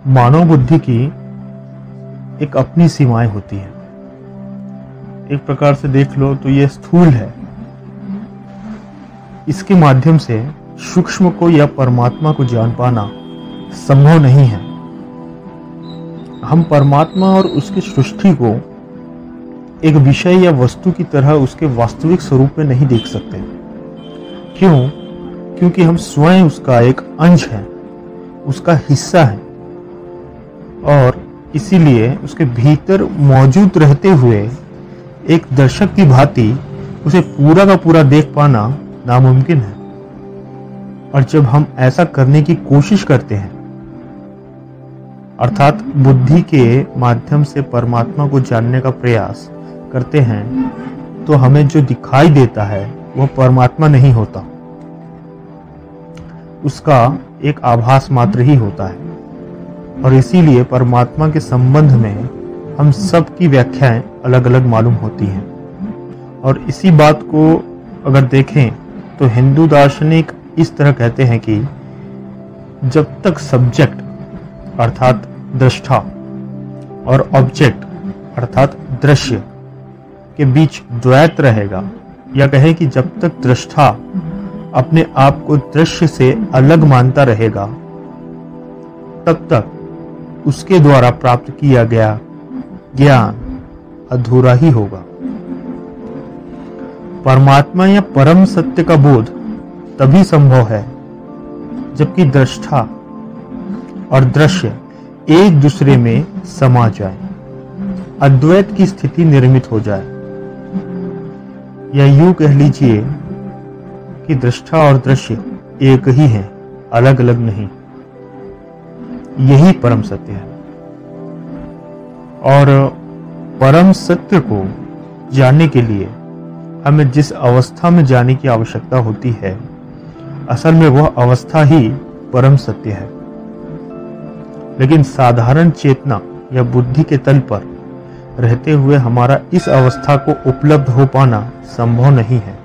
मानव बुद्धि की एक अपनी सीमाएं होती हैं। एक प्रकार से देख लो तो ये स्थूल है। इसके माध्यम से सूक्ष्म को या परमात्मा को जान पाना संभव नहीं है। हम परमात्मा और उसकी सृष्टि को एक विषय या वस्तु की तरह उसके वास्तविक स्वरूप में नहीं देख सकते। क्यों? क्योंकि हम स्वयं उसका एक अंश हैं, उसका हिस्सा हैं, और इसीलिए उसके भीतर मौजूद रहते हुए एक दर्शक की भांति उसे पूरा का पूरा देख पाना नामुमकिन है। और जब हम ऐसा करने की कोशिश करते हैं, अर्थात बुद्धि के माध्यम से परमात्मा को जानने का प्रयास करते हैं, तो हमें जो दिखाई देता है वह परमात्मा नहीं होता, उसका एक आभास मात्र ही होता है। और इसीलिए परमात्मा के संबंध में हम सब की व्याख्याएं अलग अलग मालूम होती हैं। और इसी बात को अगर देखें तो हिंदू दार्शनिक इस तरह कहते हैं कि जब तक सब्जेक्ट अर्थात दृष्टा और ऑब्जेक्ट अर्थात दृश्य के बीच द्वैत रहेगा, या कहें कि जब तक दृष्टा अपने आप को दृश्य से अलग मानता रहेगा, तब तक उसके द्वारा प्राप्त किया गया ज्ञान अधूरा ही होगा। परमात्मा या परम सत्य का बोध तभी संभव है जबकि दृष्टा और दृश्य एक दूसरे में समा जाए, अद्वैत की स्थिति निर्मित हो जाए, या यूं कह लीजिए कि दृष्टा और दृश्य एक ही हैं, अलग अलग नहीं। यही परम सत्य है। और परम सत्य को जानने के लिए हमें जिस अवस्था में जाने की आवश्यकता होती है, असल में वह अवस्था ही परम सत्य है। लेकिन साधारण चेतना या बुद्धि के तल पर रहते हुए हमारा इस अवस्था को उपलब्ध हो पाना संभव नहीं है।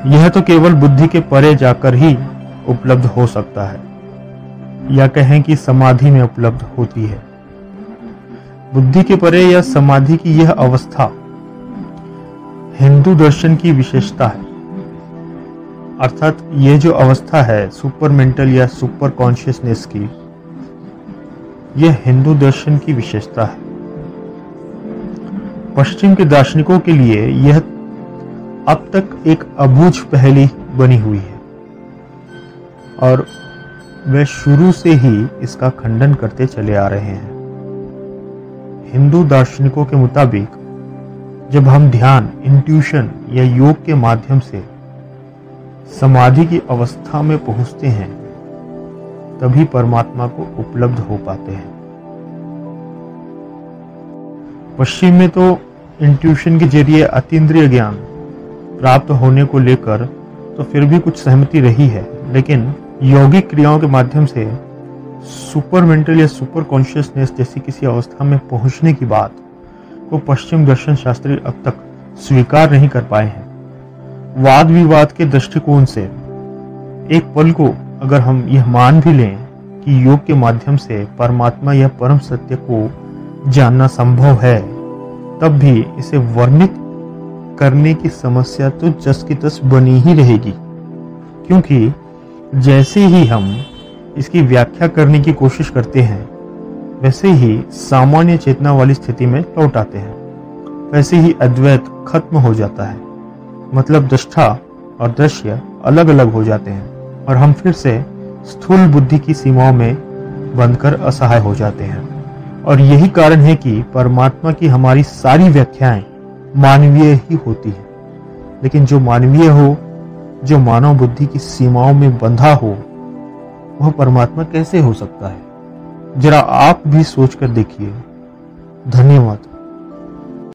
यह तो केवल बुद्धि के परे जाकर ही उपलब्ध हो सकता है, या कहें कि समाधि में उपलब्ध होती है। बुद्धि के परे या समाधि की यह अवस्था हिंदू दर्शन की विशेषता है। अर्थात यह जो अवस्था है सुपर मेंटल या सुपर कॉन्शियसनेस की, यह हिंदू दर्शन की विशेषता है। पश्चिम के दार्शनिकों के लिए यह अब तक एक अबूझ पहेली बनी हुई है, और वे शुरू से ही इसका खंडन करते चले आ रहे हैं। हिंदू दार्शनिकों के मुताबिक जब हम ध्यान, इंट्यूशन या योग के माध्यम से समाधि की अवस्था में पहुंचते हैं, तभी परमात्मा को उपलब्ध हो पाते हैं। पश्चिम में तो इंट्यूशन के जरिए अतीन्द्रिय ज्ञान प्राप्त होने को लेकर तो फिर भी कुछ सहमति रही है, लेकिन यौगिक क्रियाओं के माध्यम से सुपर मेंटल या सुपर कॉन्शियसनेस जैसी किसी अवस्था में पहुंचने की बात को पश्चिम दर्शन शास्त्री अब तक स्वीकार नहीं कर पाए हैं। वाद विवाद के दृष्टिकोण से एक पल को अगर हम यह मान भी लें कि योग के माध्यम से परमात्मा या परम सत्य को जानना संभव है, तब भी इसे वर्णित करने की समस्या तो जस की तस बनी ही रहेगी, क्योंकि जैसे ही हम इसकी व्याख्या करने की कोशिश करते हैं, वैसे ही सामान्य चेतना वाली स्थिति में लौट आते हैं, वैसे ही अद्वैत खत्म हो जाता है। मतलब दृष्टा और दृश्य अलग अलग हो जाते हैं, और हम फिर से स्थूल बुद्धि की सीमाओं में बंधकर असहाय हो जाते हैं। और यही कारण है कि परमात्मा की हमारी सारी व्याख्याएं मानवीय ही होती है। लेकिन जो मानवीय हो, जो मानव बुद्धि की सीमाओं में बंधा हो, वह परमात्मा कैसे हो सकता है? जरा आप भी सोचकर देखिए। धन्यवाद।